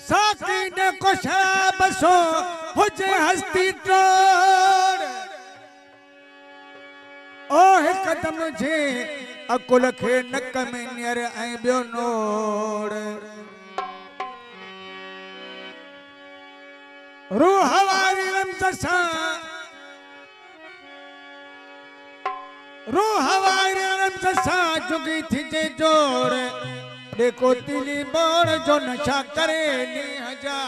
साकी ने को बसो हुजे हस्ती तोड़ ओ एक कदम जे अकुल खे नक में नियर ऐं ॿियो नोड़ रूह वारी रमज़ सां रूह वारी रमज़ सां जुगी थिजे जोड़ देखो तिली बोर जो नशा करे नीह जा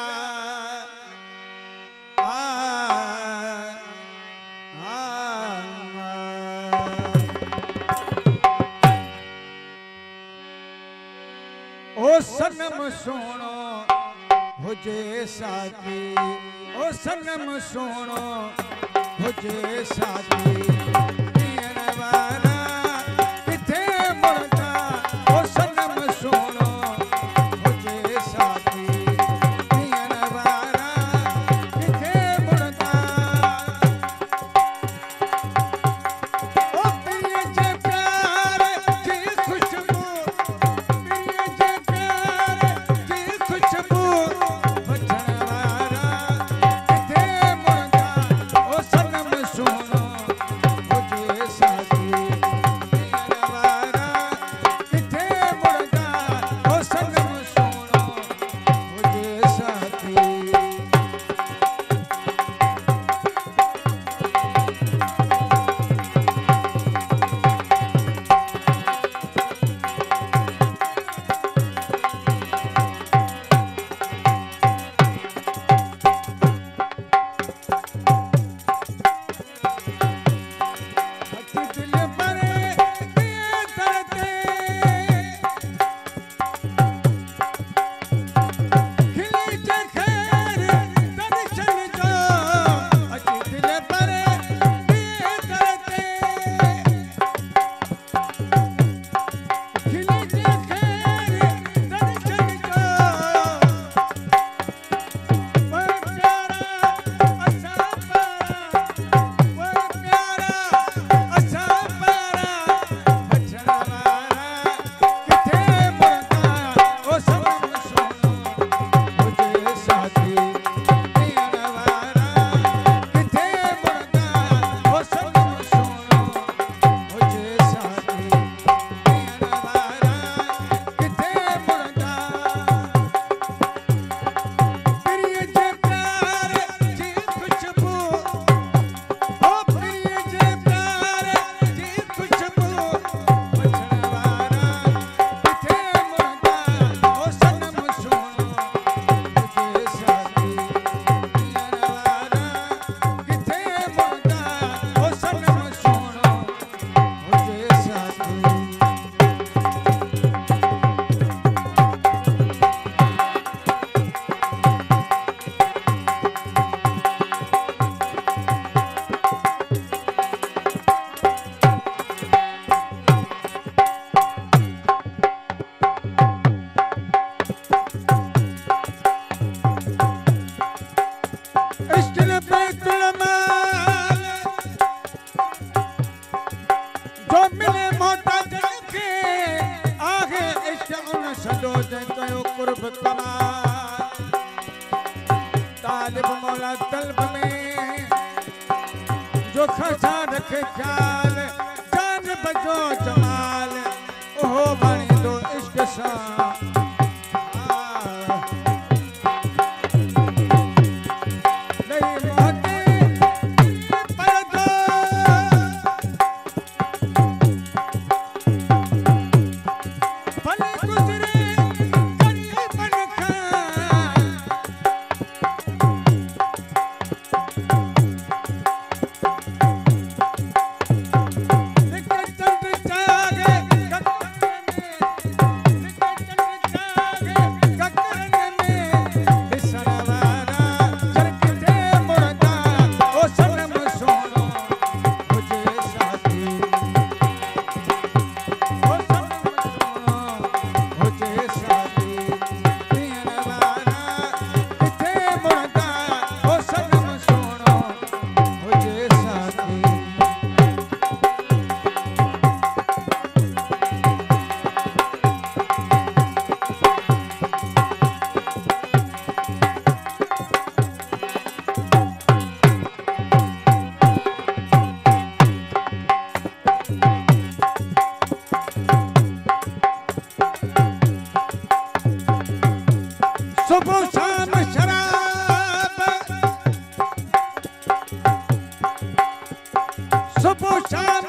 ओ सनम सोनो हुजे साथी ओ सनम सोनो हुजे साथी पीअण वारा किथे मुड़दा ओ सनम सोनो हुजे साथी पीअण वारा किथे मुड़दा ओ पीअ जे प्यार जी खुशबू पीअ जे प्यार जी खुशबू तालिब मौला तलब में जो खसा रखे ख्याल जान बजो जमाल ओहो बाणी दो इश्क सा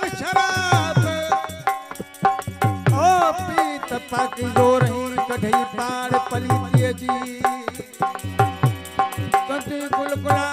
में शराब ओ पीत पाकी जो रही कढ़ई पार पली जी कंदी गुलगुला